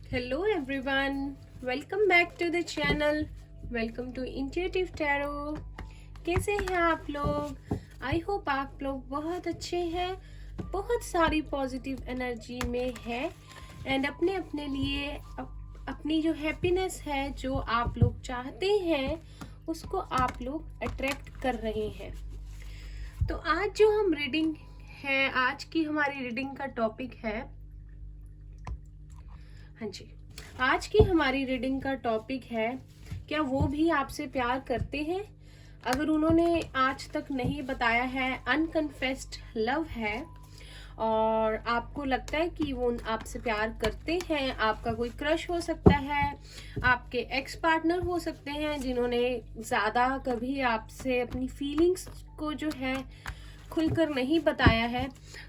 Hello everyone, welcome back to the channel. Welcome to Intuitive Tarot. कैसे हैं आप लोग? आई होप आप लोग बहुत अच्छे हैं, बहुत सारी पॉजिटिव एनर्जी में है एंड अपने अपने लिए अपनी जो हैप्पीनेस है, जो आप लोग चाहते हैं, उसको आप लोग अट्रैक्ट कर रहे हैं। तो आज जो हम रीडिंग है, आज की हमारी रीडिंग का टॉपिक है, हाँ जी, आज की हमारी रीडिंग का टॉपिक है, क्या वो भी आपसे प्यार करते हैं? अगर उन्होंने आज तक नहीं बताया है, अनकन्फेस्ड लव है और आपको लगता है कि वो आपसे प्यार करते हैं, आपका कोई क्रश हो सकता है, आपके एक्स पार्टनर हो सकते हैं जिन्होंने ज़्यादा कभी आपसे अपनी फीलिंग्स को जो है खुलकर नहीं बताया है,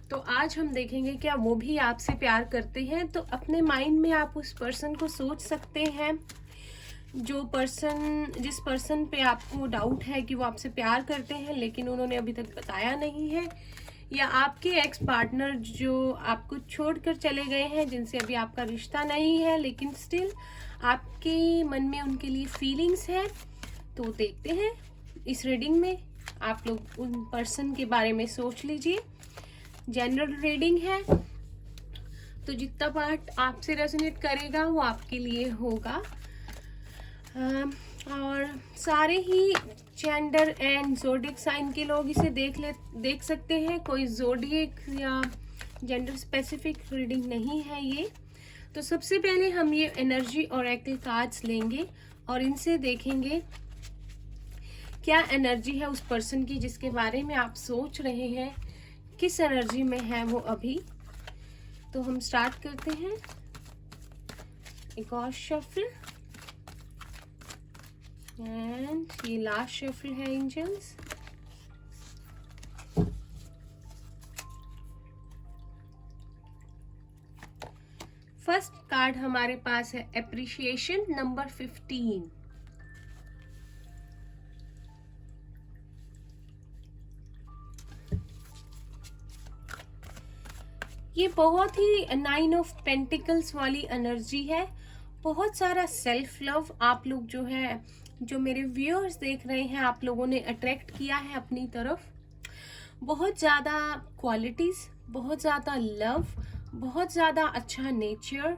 तो आज हम देखेंगे क्या वो भी आपसे प्यार करते हैं। तो अपने माइंड में आप उस पर्सन को सोच सकते हैं, जिस पर्सन पे आपको डाउट है कि वो आपसे प्यार करते हैं लेकिन उन्होंने अभी तक बताया नहीं है, या आपके एक्स पार्टनर जो आपको छोड़कर चले गए हैं, जिनसे अभी आपका रिश्ता नहीं है लेकिन स्टिल आपके मन में उनके लिए फीलिंग्स है। तो देखते हैं इस रीडिंग में, आप लोग उन पर्सन के बारे में सोच लीजिए। जनरल रीडिंग है, तो जितना पार्ट आपसे रेजोनेट करेगा वो आपके लिए होगा। और सारे ही जेंडर एंड जोडिक साइन के लोग इसे देख सकते हैं, कोई जोडिक या जेंडर स्पेसिफिक रीडिंग नहीं है ये। तो सबसे पहले हम ये एनर्जी ओरेकल कार्ड्स लेंगे और इनसे देखेंगे क्या एनर्जी है उस पर्सन की जिसके बारे में आप सोच रहे हैं, किस एनर्जी में है वो अभी। तो हम स्टार्ट करते हैं। एक और शफल एंड ये लास्ट शफल है एंजल्स। फर्स्ट कार्ड हमारे पास है एप्रिशिएशन नंबर 15। ये बहुत ही 9 ऑफ पेंटिकल्स वाली एनर्जी है, बहुत सारा सेल्फ लव आप लोग जो है, जो मेरे व्यूअर्स देख रहे हैं, आप लोगों ने अट्रैक्ट किया है अपनी तरफ। बहुत ज़्यादा क्वालिटीज़, बहुत ज़्यादा लव, बहुत ज़्यादा अच्छा नेचर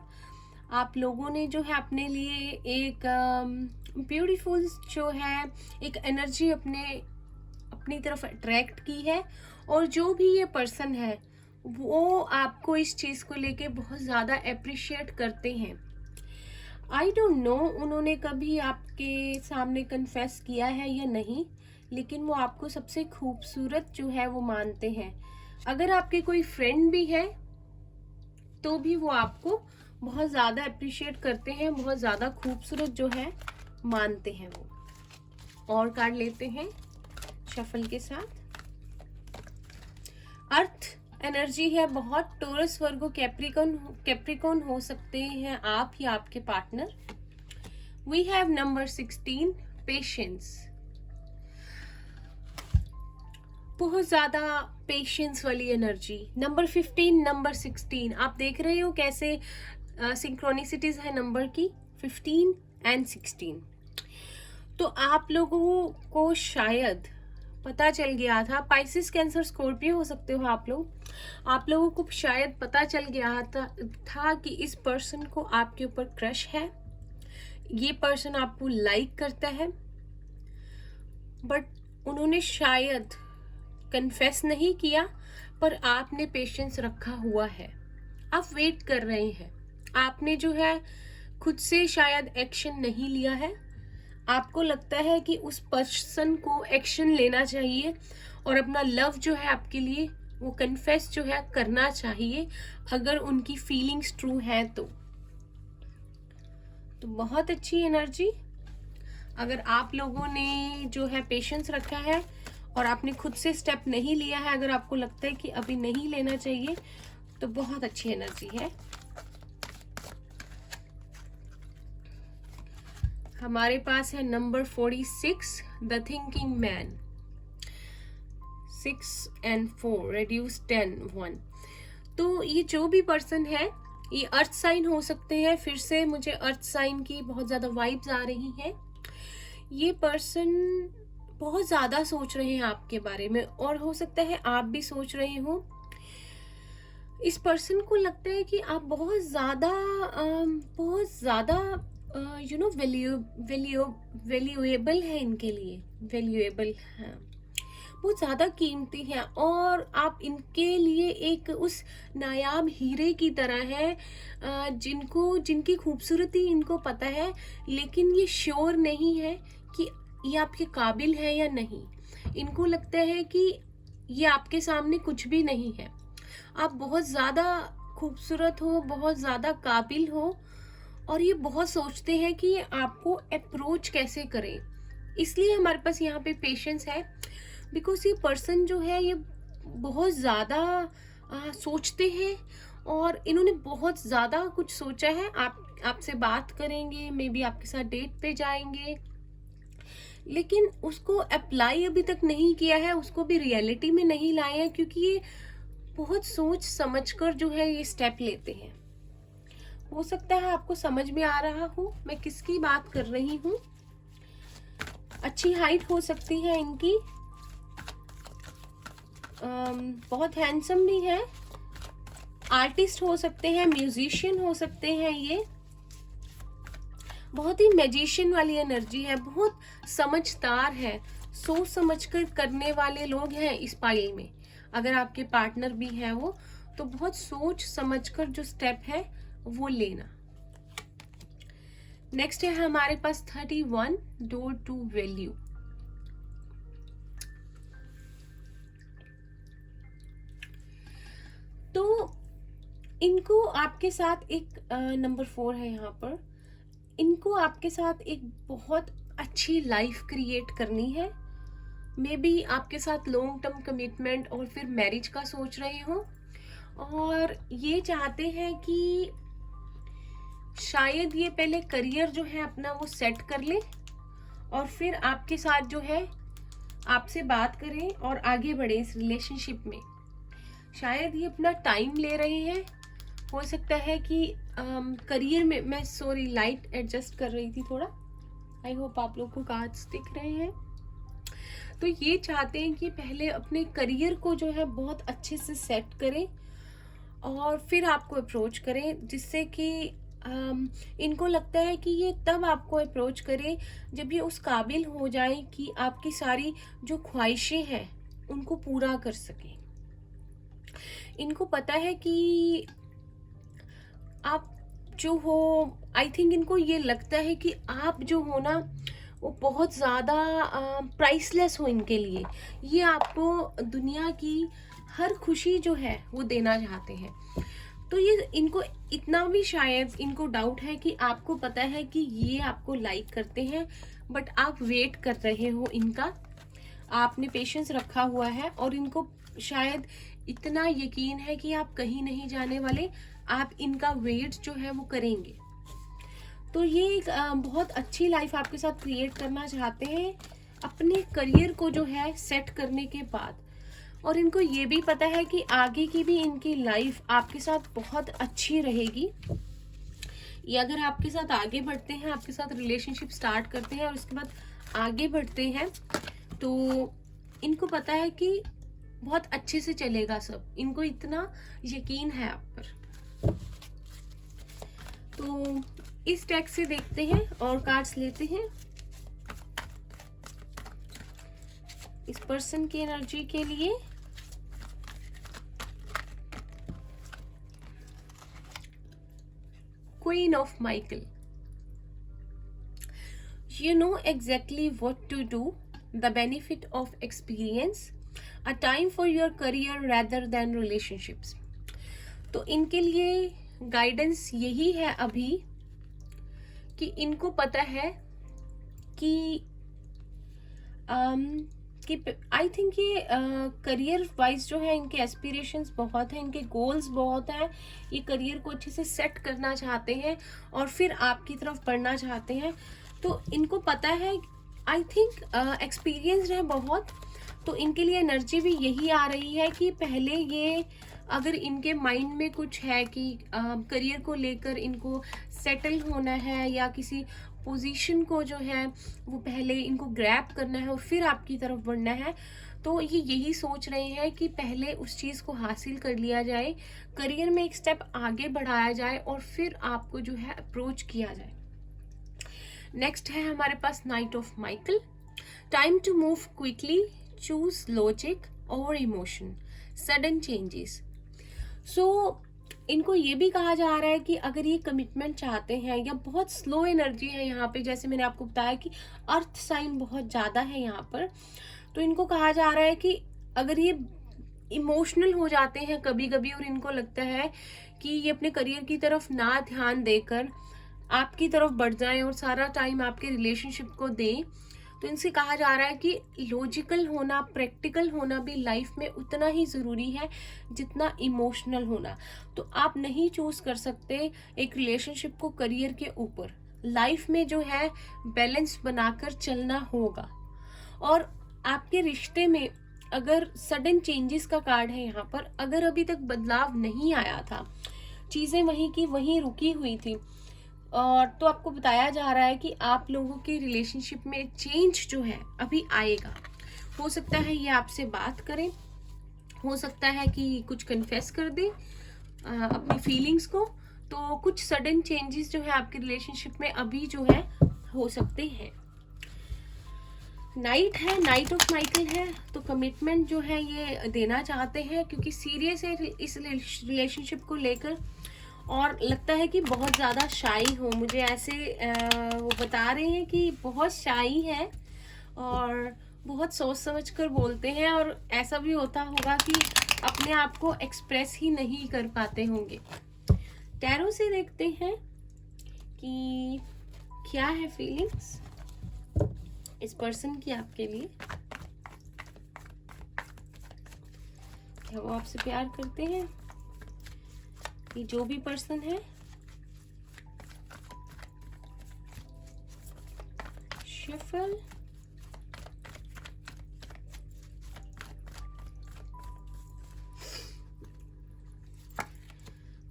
आप लोगों ने जो है अपने लिए एक ब्यूटीफुल जो है एक एनर्जी अपनी तरफ अट्रैक्ट की है। और जो भी ये पर्सन है वो आपको इस चीज़ को लेके बहुत ज़्यादा अप्रिशिएट करते हैं। आई डोंट नो उन्होंने कभी आपके सामने कन्फेस किया है या नहीं, लेकिन वो आपको सबसे खूबसूरत जो है वो मानते हैं। अगर आपके कोई फ्रेंड भी है तो भी वो आपको बहुत ज़्यादा अप्रिशिएट करते हैं, बहुत ज़्यादा खूबसूरत जो है मानते हैं वो। और कार्ड लेते हैं शफल के साथ। अर्थ एनर्जी है बहुत, टोरस वर्गो कैप्रिकॉन हो सकते हैं आप या आपके partner. We have number 16 patience, बहुत ज्यादा पेशेंस वाली एनर्जी। नंबर 15, नंबर 16 आप देख रहे हो कैसे सिंक्रोनिसिटीज है नंबर की 15 एंड 16। तो आप लोगों को शायद पता चल गया था, पाइसिस कैंसर स्कॉर्पियो हो सकते हो आप लोगों को शायद पता चल गया था कि इस पर्सन को आपके ऊपर क्रश है, ये पर्सन आपको लाइक करता है, बट उन्होंने शायद कन्फेस नहीं किया, पर आपने पेशेंस रखा हुआ है, आप वेट कर रहे हैं। आपने जो है खुद से शायद एक्शन नहीं लिया है, आपको लगता है कि उस पर्सन को एक्शन लेना चाहिए और अपना लव जो है आपके लिए वो कन्फेस जो है करना चाहिए, अगर उनकी फीलिंग्स ट्रू है तो बहुत अच्छी एनर्जी। अगर आप लोगों ने जो है पेशेंस रखा है और आपने खुद से स्टेप नहीं लिया है, अगर आपको लगता है कि अभी नहीं लेना चाहिए, तो बहुत अच्छी एनर्जी है। हमारे पास है number 46 the thinking man. 6 and 4 reduce 10 1। तो ये जो भी पर्सन है ये अर्थ साइन हो सकते हैं। फिर से मुझे अर्थ साइन की बहुत ज़्यादा वाइब्स आ रही हैं। ये पर्सन बहुत ज़्यादा सोच रहे हैं आपके बारे में, और हो सकता है आप भी सोच रहे हो। इस पर्सन को लगता है कि आप बहुत ज़्यादा यू नो वैल्यूएबल है इनके लिए, वैल्यूएबल है, बहुत ज़्यादा कीमती है, और आप इनके लिए एक उस नायाब हीरे की तरह है, जिनकी खूबसूरती इनको पता है, लेकिन ये श्योर नहीं है कि ये आपके काबिल है या नहीं। इनको लगता है कि ये आपके सामने कुछ भी नहीं है। आप बहुत ज़्यादा खूबसूरत हो, बहुत ज़्यादा काबिल हो, और ये बहुत सोचते हैं कि ये आपको अप्रोच कैसे करें। इसलिए हमारे पास यहाँ पे पेशेंस है, बिकॉज ये पर्सन जो है ये बहुत ज़्यादा सोचते हैं, और इन्होंने बहुत ज़्यादा कुछ सोचा है। आपसे बात करेंगे, मे बी आपके साथ डेट पे जाएंगे, लेकिन उसको अप्लाई अभी तक नहीं किया है, उसको भी रियलिटी में नहीं लाए हैं, क्योंकि ये बहुत सोच समझकर जो है ये स्टेप लेते हैं। हो सकता है आपको समझ में आ रहा हो मैं किसकी बात कर रही हूँ। अच्छी हाइट हो सकती है इनकी, बहुत हैंडसम भी है, आर्टिस्ट हो सकते हैं, म्यूजिशियन हो सकते हैं। ये बहुत ही मैजिशियन वाली एनर्जी है, बहुत समझदार है, सोच समझकर करने वाले लोग हैं इस पाइल में। अगर आपके पार्टनर भी है वो, तो बहुत सोच समझकर जो स्टेप है वो लेना। नेक्स्ट है हमारे पास 31 डोर टू वैल्यू। तो इनको आपके साथ एक नंबर 4 है यहाँ पर, इनको आपके साथ एक बहुत अच्छी लाइफ क्रिएट करनी है। मे बी आपके साथ लॉन्ग टर्म कमिटमेंट और फिर मैरिज का सोच रहे हो, और ये चाहते हैं कि शायद ये पहले करियर जो है अपना वो सेट कर ले, और फिर आपके साथ जो है आपसे बात करें और आगे बढ़े इस रिलेशनशिप में। शायद ये अपना टाइम ले रहे हैं। हो सकता है कि करियर में, मैं सॉरी लाइट एडजस्ट कर रही थी थोड़ा, आई होप आप लोग को कार्ड्स दिख रहे हैं। तो ये चाहते हैं कि पहले अपने करियर को जो है बहुत अच्छे से सेट करें और फिर आपको अप्रोच करें, जिससे कि इनको लगता है कि ये तब आपको अप्रोच करे जब ये उस काबिल हो जाए कि आपकी सारी जो ख्वाहिशें हैं उनको पूरा कर सके। इनको पता है कि आप जो हो, आई थिंक इनको ये लगता है कि आप जो हो ना वो बहुत ज़्यादा प्राइसलेस हो इनके लिए। ये आपको दुनिया की हर खुशी जो है वो देना चाहते हैं। तो ये इनको इतना भी शायद इनको डाउट है कि आपको पता है कि ये आपको लाइक करते हैं, बट आप वेट कर रहे हो इनका, आपने पेशेंस रखा हुआ है, और इनको शायद इतना यकीन है कि आप कहीं नहीं जाने वाले, आप इनका वेट जो है वो करेंगे। तो ये एक बहुत अच्छी लाइफ आपके साथ क्रिएट करना चाहते हैं अपने करियर को जो है सेट करने के बाद। और इनको ये भी पता है कि आगे की भी इनकी लाइफ आपके साथ बहुत अच्छी रहेगी। ये अगर आपके साथ आगे बढ़ते हैं, आपके साथ रिलेशनशिप स्टार्ट करते हैं और उसके बाद आगे बढ़ते हैं, तो इनको पता है कि बहुत अच्छे से चलेगा सब। इनको इतना यकीन है आप पर। तो इस डेक से देखते हैं और कार्ड्स लेते हैं इस पर्सन की एनर्जी के लिए। Queen of Michael, you know exactly what to do, the benefit of experience, a time for your career rather than relationships। तो इनके लिए गाइडेंस यही है अभी कि इनको पता है कि आई थिंक ये करियर वाइज जो है इनके एस्पिरेशंस बहुत हैं, इनके गोल्स बहुत हैं। ये करियर को अच्छे से सेट करना चाहते हैं और फिर आपकी तरफ बढ़ना चाहते हैं। तो इनको पता है, आई थिंक एक्सपीरियंस्ड है बहुत। तो इनके लिए एनर्जी भी यही आ रही है कि पहले ये अगर इनके माइंड में कुछ है कि करियर को लेकर इनको सेटल होना है या किसी पोजीशन को जो है वो पहले इनको ग्रैब करना है और फिर आपकी तरफ बढ़ना है, तो ये यही सोच रहे हैं कि पहले उस चीज़ को हासिल कर लिया जाए, करियर में एक स्टेप आगे बढ़ाया जाए और फिर आपको जो है अप्रोच किया जाए। नेक्स्ट है हमारे पास knight of Michael. Time to move quickly, choose logic और इमोशन, सडन चेंजेस। सो इनको ये भी कहा जा रहा है कि अगर ये कमिटमेंट चाहते हैं या बहुत स्लो एनर्जी है यहाँ पे, जैसे मैंने आपको बताया कि अर्थ साइन बहुत ज़्यादा है यहाँ पर, तो इनको कहा जा रहा है कि अगर ये इमोशनल हो जाते हैं कभी कभी और इनको लगता है कि ये अपने करियर की तरफ ना ध्यान देकर आपकी तरफ बढ़ जाएं और सारा टाइम आपके रिलेशनशिप को दें, तो इनसे कहा जा रहा है कि लॉजिकल होना, प्रैक्टिकल होना भी लाइफ में उतना ही ज़रूरी है जितना इमोशनल होना। तो आप नहीं चूज कर सकते एक रिलेशनशिप को करियर के ऊपर। लाइफ में जो है बैलेंस बनाकर चलना होगा। और आपके रिश्ते में अगर सडन चेंजेस का कार्ड है यहाँ पर, अगर अभी तक बदलाव नहीं आया था, चीज़ें वहीं की वहीं रुकी हुई थी, और तो आपको बताया जा रहा है कि आप लोगों के रिलेशनशिप में चेंज जो है अभी आएगा। हो सकता है ये आपसे बात करें, हो सकता है कि कुछ कन्फेस कर दे अपनी फीलिंग्स को, तो कुछ सडन चेंजेस जो है आपके रिलेशनशिप में अभी जो है हो सकते हैं। नाइट है, नाइट ऑफ माइकल है, तो कमिटमेंट जो है ये देना चाहते हैं क्योंकि सीरियस है इस रिलेशनशिप को लेकर, और लगता है कि बहुत ज़्यादा शाई हो। मुझे ऐसे वो बता रहे हैं कि बहुत शाई है और बहुत सोच समझ कर बोलते हैं, और ऐसा भी होता होगा कि अपने आप को एक्सप्रेस ही नहीं कर पाते होंगे। टैरो से देखते हैं कि क्या है फीलिंग्स इस पर्सन की आपके लिए। क्या वो आपसे प्यार करते हैं? ये जो भी पर्सन है, शफल,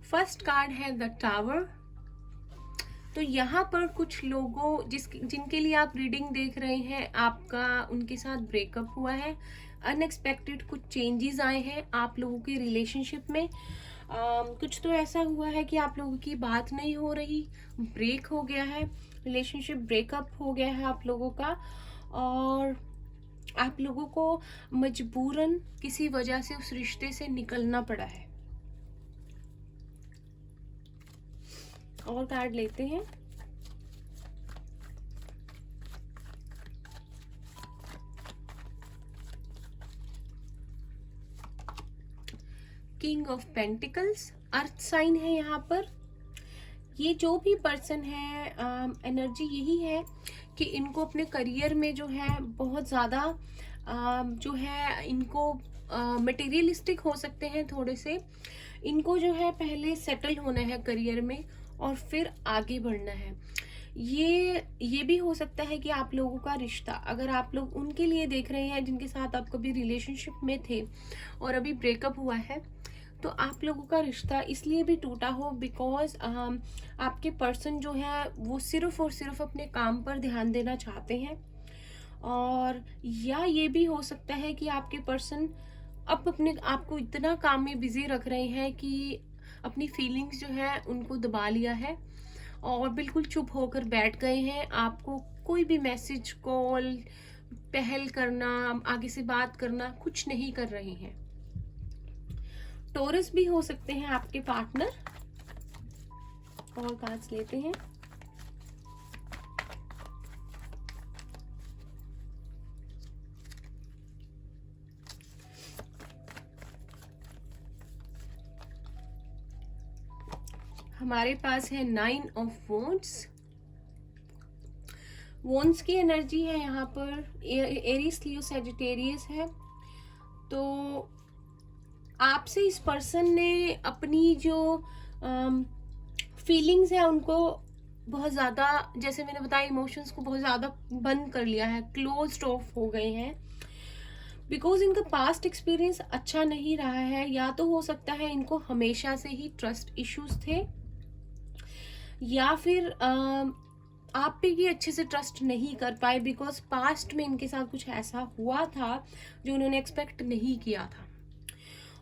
फर्स्ट कार्ड है द टावर। तो यहाँ पर कुछ लोगों जिनके लिए आप रीडिंग देख रहे हैं, आपका उनके साथ ब्रेकअप हुआ है, अनएक्सपेक्टेड कुछ चेंजेस आए हैं आप लोगों के रिलेशनशिप में। कुछ तो ऐसा हुआ है कि आप लोगों की बात नहीं हो रही, ब्रेक हो गया है, रिलेशनशिप ब्रेकअप हो गया है आप लोगों का, और आप लोगों को मजबूरन किसी वजह से उस रिश्ते से निकलना पड़ा है। और कार्ड लेते हैं। King of pentacles, earth sign है यहाँ पर। ये जो भी पर्सन है, एनर्जी यही है कि इनको अपने करियर में जो है बहुत ज़्यादा जो है इनको मटेरियलिस्टिक हो सकते हैं थोड़े से। इनको जो है पहले सेटल होना है करियर में और फिर आगे बढ़ना है। ये भी हो सकता है कि आप लोगों का रिश्ता, अगर आप लोग उनके लिए देख रहे हैं जिनके साथ आप कभी रिलेशनशिप में थे और अभी ब्रेकअप हुआ है, तो आप लोगों का रिश्ता इसलिए भी टूटा हो बिकॉज आपके पर्सन जो है वो सिर्फ और सिर्फ अपने काम पर ध्यान देना चाहते हैं। और या ये भी हो सकता है कि आपके पर्सन अब अपने आप को इतना काम में बिजी रख रहे हैं कि अपनी फीलिंग्स जो है उनको दबा लिया है और बिल्कुल चुप होकर बैठ गए हैं। आपको कोई भी मैसेज, कॉल, पहल करना, आगे से बात करना कुछ नहीं कर रहे हैं। टॉरस भी हो सकते हैं आपके पार्टनर। और कार्ड्स लेते हैं। हमारे पास है 9 ऑफ वॉन्ड्स। वॉन्ड्स की एनर्जी है यहाँ पर, एरीज, लियो, सैजिटेरियस है। तो आपसे इस पर्सन ने अपनी जो फीलिंग्स है उनको बहुत ज़्यादा, जैसे मैंने बताया, इमोशंस को बहुत ज़्यादा बंद कर लिया है, क्लोज्ड ऑफ हो गए हैं। बिकॉज इनका पास्ट एक्सपीरियंस अच्छा नहीं रहा है, या तो हो सकता है इनको हमेशा से ही ट्रस्ट इश्यूज थे, या फिर आप पे भी अच्छे से ट्रस्ट नहीं कर पाए बिकॉज पास्ट में इनके साथ कुछ ऐसा हुआ था जो उन्होंने एक्सपेक्ट नहीं किया था।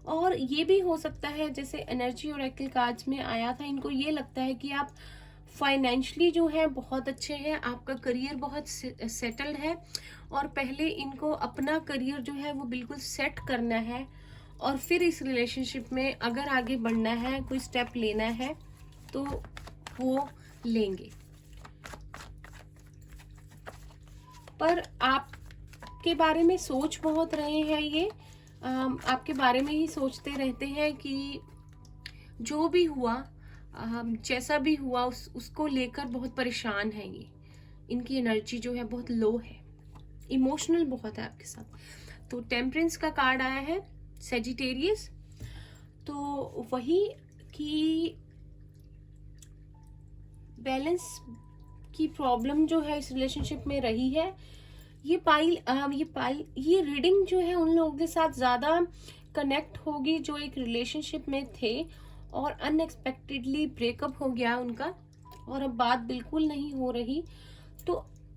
और ये भी हो सकता है, जैसे एनर्जी ओरेकल कार्ड्स में आया था, इनको ये लगता है कि आप फाइनेंशियली जो है बहुत अच्छे हैं, आपका करियर बहुत सेटल्ड है, और पहले इनको अपना करियर जो है वो बिल्कुल सेट करना है, और फिर इस रिलेशनशिप में अगर आगे बढ़ना है, कोई स्टेप लेना है तो वो लेंगे। पर आपके बारे में सोच बहुत रहे हैं ये, आपके बारे में ही सोचते रहते हैं कि जो भी हुआ, जैसा भी हुआ उसको लेकर बहुत परेशान है ये। इनकी एनर्जी जो है बहुत लो है, इमोशनल बहुत है आपके साथ। तो टेम्परेंस का कार्ड आया है, सेजिटेरियस। तो वही कि बैलेंस की प्रॉब्लम जो है इस रिलेशनशिप में रही है। ये रीडिंग जो है उन लोगों के साथ ज़्यादा कनेक्ट होगी जो एक रिलेशनशिप में थे और अनएक्सपेक्टेडली ब्रेकअप हो गया उनका, और अब बात बिल्कुल नहीं हो रही। तो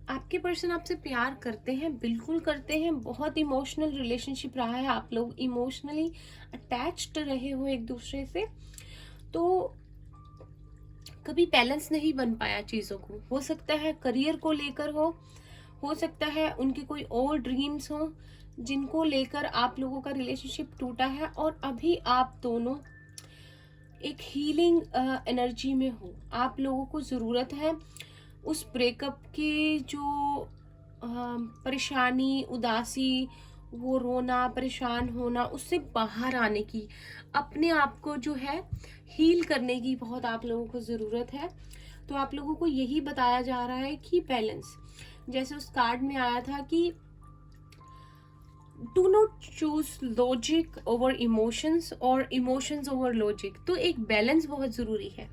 आपके पर्सन आपसे प्यार करते हैं, बिल्कुल करते हैं, बहुत इमोशनल रिलेशनशिप रहा है, आप लोग इमोशनली अटैच्ड रहे हो एक दूसरे से। तो कभी बैलेंस नहीं बन पाया चीज़ों को, हो सकता है करियर को लेकर हो सकता है उनके कोई और ड्रीम्स हो जिनको लेकर आप लोगों का रिलेशनशिप टूटा है, और अभी आप दोनों एक हीलिंग एनर्जी में हो। आप लोगों को ज़रूरत है उस ब्रेकअप की जो परेशानी, उदासी, वो रोना, परेशान होना, उससे बाहर आने की, अपने आप को जो है हील करने की बहुत आप लोगों को ज़रूरत है। तो आप लोगों को यही बताया जा रहा है कि बैलेंस, जैसे उस कार्ड में आया था कि do not choose logic over emotions और इमोशंस ओवर लॉजिक। तो एक बैलेंस बहुत ज़रूरी है।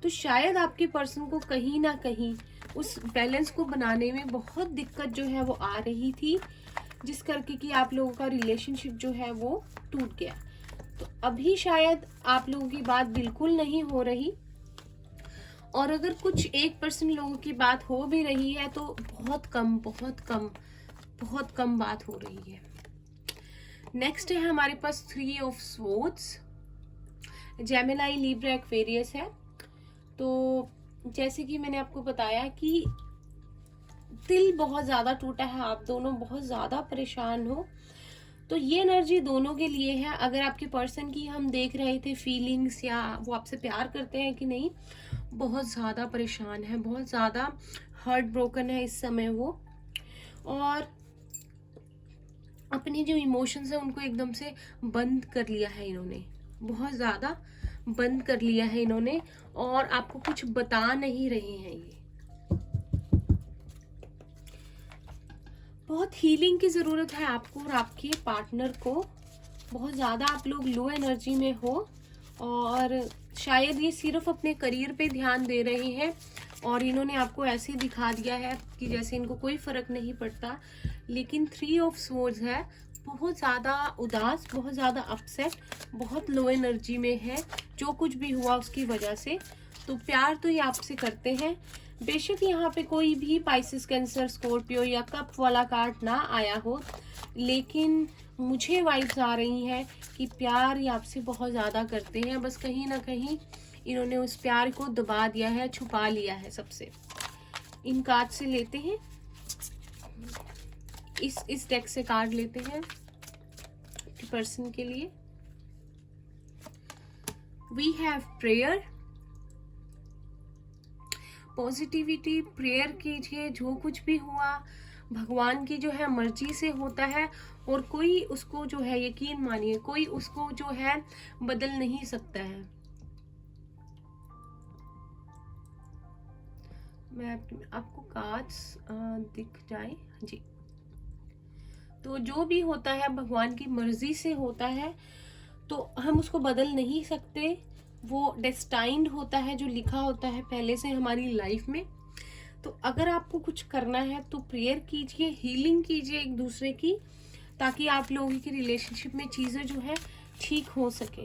तो शायद आपके पर्सन को कहीं ना कहीं उस बैलेंस को बनाने में बहुत दिक्कत जो है वो आ रही थी, जिस करके कि आप लोगों का रिलेशनशिप जो है वो टूट गया। तो अभी शायद आप लोगों की बात बिल्कुल नहीं हो रही, और अगर कुछ 1% लोगों की बात हो भी रही है तो बहुत कम बहुत कम बात हो रही है। नेक्स्ट है हमारे पास 3 of swords, Gemini, Libra, Aquarius है। तो जैसे कि मैंने आपको बताया कि दिल बहुत ज़्यादा टूटा है, आप दोनों बहुत ज़्यादा परेशान हो। तो ये एनर्जी दोनों के लिए है। अगर आपके पर्सन की हम देख रहे थे फीलिंग्स, या वो आपसे प्यार करते हैं कि नहीं, बहुत ज़्यादा परेशान है, बहुत ज़्यादा हार्ट ब्रोकन है इस समय वो, और अपनी जो इमोशंस है उनको एकदम से बंद कर लिया है इन्होंने, बहुत ज़्यादा बंद कर लिया है इन्होंने, और आपको कुछ बता नहीं रहे हैं ये। बहुत हीलिंग की ज़रूरत है आपको और आपके पार्टनर को। बहुत ज़्यादा आप लोग लो एनर्जी में हो, और शायद ये सिर्फ अपने करियर पे ध्यान दे रहे हैं, और इन्होंने आपको ऐसे दिखा दिया है कि जैसे इनको कोई फ़र्क नहीं पड़ता। लेकिन 3 ऑफ स्वॉर्ड्स है, बहुत ज़्यादा उदास, बहुत ज़्यादा अपसेट, बहुत लो एनर्जी में है जो कुछ भी हुआ उसकी वजह से। तो प्यार तो ये आपसे करते हैं, बेशक यहाँ पे कोई भी पाइसेस, कैंसर, स्कॉर्पियो या कप वाला कार्ड ना आया हो, लेकिन मुझे वाइब्स आ रही हैं कि प्यार ये आपसे बहुत ज़्यादा करते हैं। बस कहीं ना कहीं इन्होंने उस प्यार को दबा दिया है, छुपा लिया है सबसे। इन कार्ड से लेते हैं, इस डेक से कार्ड लेते हैं पर्सन के लिए। We have prayer, positivity, prayer कीजिए। जो कुछ भी हुआ भगवान की जो है मर्जी से होता है, और कोई उसको जो है, यकीन मानिए, कोई उसको जो है बदल नहीं सकता है। मैं आपको कार्ड्स दिख जाए जी। तो जो भी होता है भगवान की मर्जी से होता है, तो हम उसको बदल नहीं सकते। वो डेस्टाइन्ड होता है, जो लिखा होता है पहले से हमारी लाइफ में। तो अगर आपको कुछ करना है तो प्रेयर कीजिए, हीलिंग कीजिए एक दूसरे की, ताकि आप लोगों की रिलेशनशिप में चीजें जो है ठीक हो सके।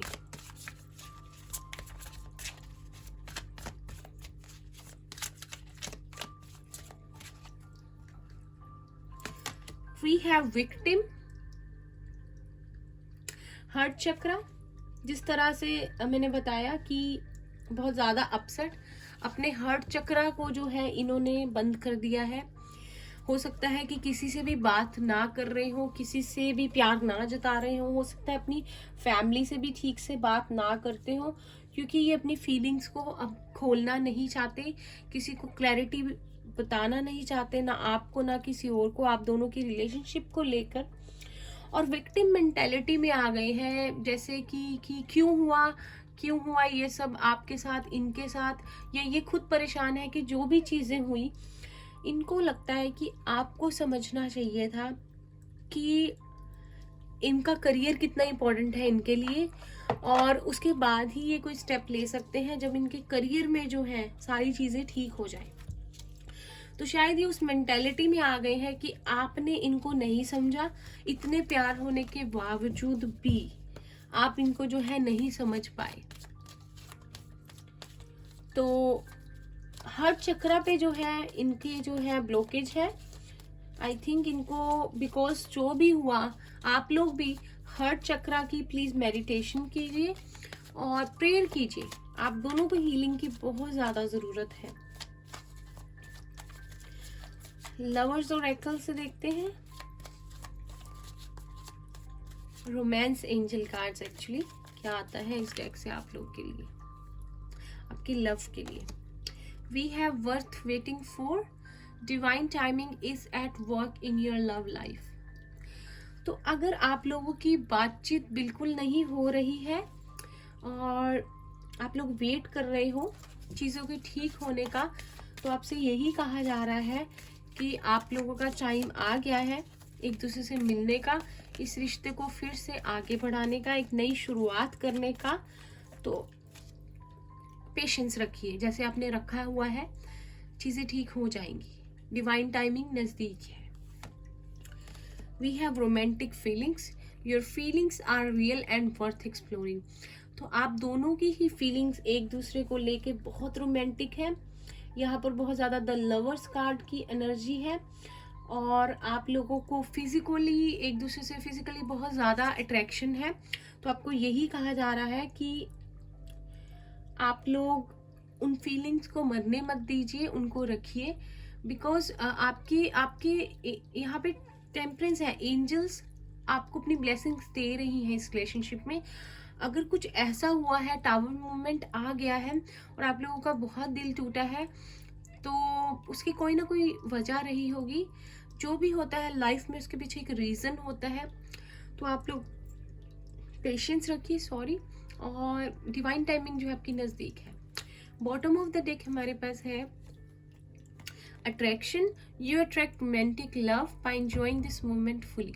वी हैव विक्टिम, हार्ट चक्रा। जिस तरह से मैंने बताया कि बहुत ज्यादा अपसेट, अपने हार्ट चक्रा को जो है इन्होंने बंद कर दिया है। हो सकता है कि किसी से भी बात ना कर रहे हो, किसी से भी प्यार ना जता रहे हो सकता है अपनी फैमिली से भी ठीक से बात ना करते हो, क्योंकि ये अपनी फीलिंग्स को अब खोलना नहीं चाहते, किसी को क्लैरिटी बताना नहीं चाहते, ना आपको ना किसी और को, आप दोनों की रिलेशनशिप को लेकर। और विक्टिम मेंटेलिटी में आ गए हैं, जैसे कि क्यों हुआ ये सब आपके साथ, इनके साथ, या ये खुद परेशान है कि जो भी चीजें हुई, इनको लगता है कि आपको समझना चाहिए था कि इनका करियर कितना इम्पोर्टेंट है इनके लिए, और उसके बाद ही ये कोई स्टेप ले सकते हैं जब इनके करियर में जो है सारी चीजें ठीक हो जाए। तो शायद ये उस मेंटेलिटी में आ गए हैं कि आपने इनको नहीं समझा, इतने प्यार होने के बावजूद भी आप इनको जो है नहीं समझ पाए। तो हार्ट चक्रा पे जो है इनके जो है ब्लॉकेज है। आई थिंक इनको, बिकॉज जो भी हुआ, आप लोग भी हार्ट चक्रा की प्लीज मेडिटेशन कीजिए और प्रेयर कीजिए। आप दोनों को हीलिंग की बहुत ज्यादा जरूरत है। लवर्स और एकल से देखते हैं रोमांस एंजल कार्ड्स। एक्चुअली क्या आता है इस डेक से आप लोग के लिए, आपकी लव के लिए। We have worth waiting for, divine timing is at work in your love life. तो अगर आप लोगों की बातचीत बिल्कुल नहीं हो रही है और आप लोग वेट कर रहे हो चीजों के ठीक होने का, तो आपसे यही कहा जा रहा है कि आप लोगों का टाइम आ गया है एक दूसरे से मिलने का, इस रिश्ते को फिर से आगे बढ़ाने का, एक नई शुरुआत करने का। तो पेशेंस रखिए, जैसे आपने रखा हुआ है, चीजें ठीक हो जाएंगी। डिवाइन टाइमिंग नजदीक है। We have romantic feelings, your feelings are real and worth exploring. तो आप दोनों की ही फीलिंग्स एक दूसरे को लेके बहुत रोमांटिक है। यहाँ पर बहुत ज्यादा द लवर्स कार्ड की एनर्जी है, और आप लोगों को फिजिकली एक दूसरे से फिजिकली बहुत ज्यादा अट्रैक्शन है। तो आपको यही कहा जा रहा है कि आप लोग उन फीलिंग्स को मरने मत दीजिए, उनको रखिए। बिकॉज आपके आपके यहाँ पे टेम्परेंस है, एंजल्स आपको अपनी ब्लेसिंग्स दे रही हैं इस रिलेशनशिप में। अगर कुछ ऐसा हुआ है, टावर मूवमेंट आ गया है और आप लोगों का बहुत दिल टूटा है, तो उसकी कोई ना कोई वजह रही होगी। जो भी होता है लाइफ में, उसके पीछे एक रीजन होता है। तो आप लोग पेशेंस रखिए, सॉरी, और डिवाइन टाइमिंग जो है आपकी नजदीक है। बॉटम ऑफ द डेक हमारे पास है attraction, you attract romantic love by enjoying this moment fully.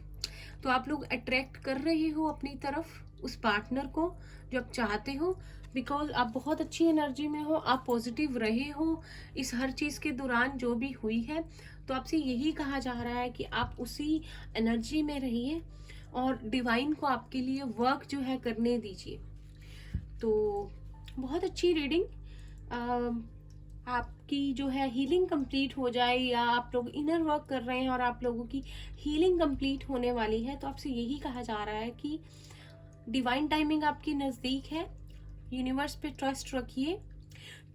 तो आप लोग अट्रैक्ट कर रहे हो अपनी तरफ उस पार्टनर को जो आप चाहते हो, बिकॉज आप बहुत अच्छी एनर्जी में हो, आप पॉजिटिव रहे हो इस हर चीज के दौरान जो भी हुई है। तो आपसे यही कहा जा रहा है कि आप उसी एनर्जी में रहिए और डिवाइन को आपके लिए वर्क जो है करने दीजिए। तो बहुत अच्छी रीडिंग, आपकी जो है हीलिंग कंप्लीट हो जाए, या आप लोग इनर वर्क कर रहे हैं और आप लोगों की हीलिंग कंप्लीट होने वाली है, तो आपसे यही कहा जा रहा है कि डिवाइन टाइमिंग आपकी नजदीक है। यूनिवर्स पे ट्रस्ट रखिए,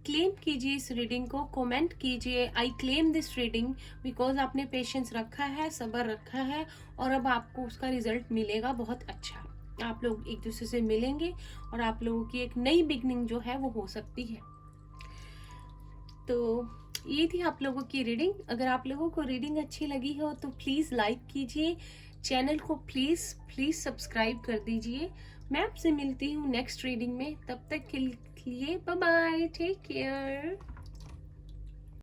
क्लेम कीजिए इस रीडिंग को, कमेंट कीजिए I claim this reading, because आपने पेशेंस रखा है, सब्र रखा है, और अब आपको उसका रिजल्ट मिलेगा बहुत अच्छा। आप लोग एक दूसरे से मिलेंगे और आप लोगों की एक नई बिगनिंग जो है वो हो सकती है। तो ये थी आप लोगों की रीडिंग। अगर आप लोगों को रीडिंग अच्छी लगी हो तो प्लीज लाइक कीजिए, चैनल को प्लीज सब्सक्राइब कर दीजिए। मैं आपसे मिलती हूँ नेक्स्ट रीडिंग में, तब तक के लिए बाय बाय, टेक केयर।